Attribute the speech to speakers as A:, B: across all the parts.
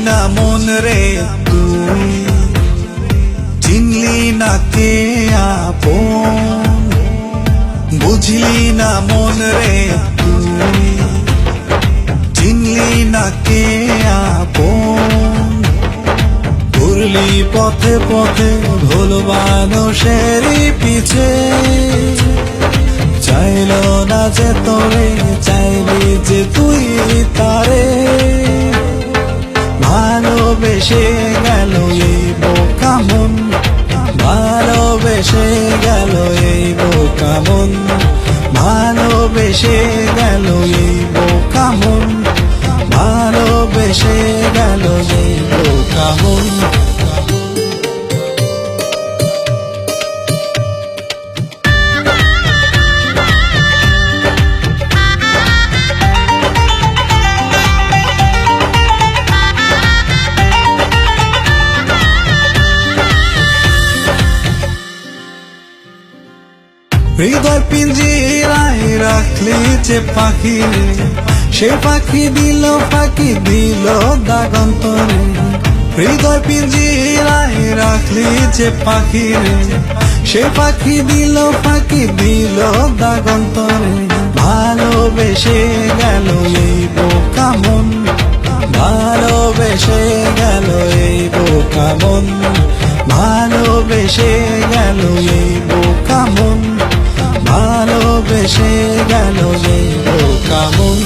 A: না মন রে তুই, চিনলি না কে আপন, বুঝলি না মন রে তুই, চিনলি না কে আপন। ঘুরলি পথে পথে ভুল মানুষেরই পিছে, চাইল না যে তোরে, চাইলি যে তুই তারে। ভালোবেসে গেল এই বোকা মন, ভালোবেসে গেল এই বোকা মন, ভালোবেসে গেল এই বোকা মন, ভালোবেসে গেল এই বোকা মন। হৃদয় পিঞ্জিরায় রাখলি যে পাখি রে, সে পাখি দিল ফাঁকি দিল দাগন্তরে। হৃদয় পিঞ্জিরায় রাখলি যে পাখি রে, সে পাখি দিল ফাঁকি দিল দাগন্তরে। ভালোবেসে গেল এই বোকা মন, ভালোবেসে গেল এই বোকা মন, ভালোবেসে গেল এই বোকা মন, ভালোবেসে গেল এই বোকা মন।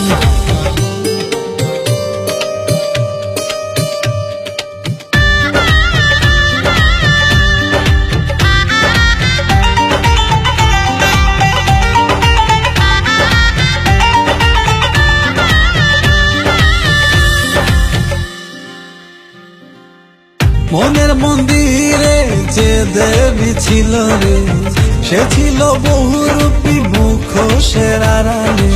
A: মনের মন্দিরে যে দেবী ছিল রে, সে ছিল বহুরূপী মুখোশের আড়ালে।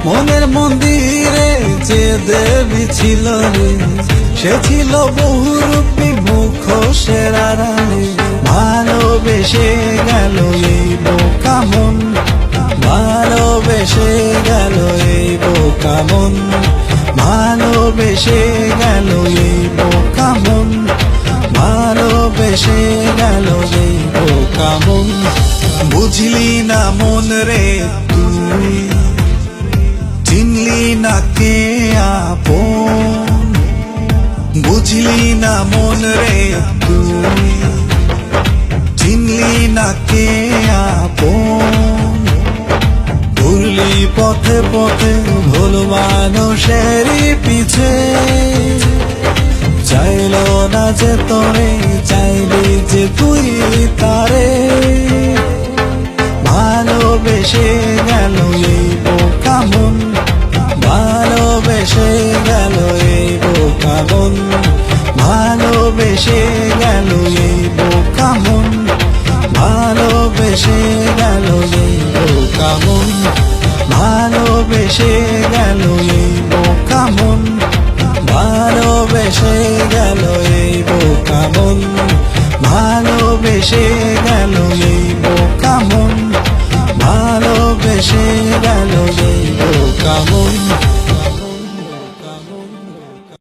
A: মনের মন্দিরে যে দেবী ছিল রে, সে ছিল বহুরূপী মুখোশের আড়ালে। ভালোবেসে গেল এই বোকা মন, ভালোবেসে গেল এই বোকা মন, ভালোবেসে গেল এই বোকা মন, ভালোবেসে গেল এই বোকা মন। বুঝলি না মন রে তুই, চিনলি না কে আপন, বুঝলি না মন রে তুই, চিনলি না কে আপন। ঘুরলি পথে পথে ভুল মানুষেরই পিছে, চাইল না যে তোরে, চাইলি যে তুই তারে। ভালোবেসে গেল এই বোকা মন, ভালোবেসে গেল এই বোকা মন, ভালোবেসে গেল এই বোকা মন, ভালোবেসে গেল এই বোকা মন, ভালোবেসে গেল এই বোকা মন, ভালোবেসে গেল এই বোকা মন, ভালোবেসে গেল এই বোকা মন, ভালোবেসে গেল।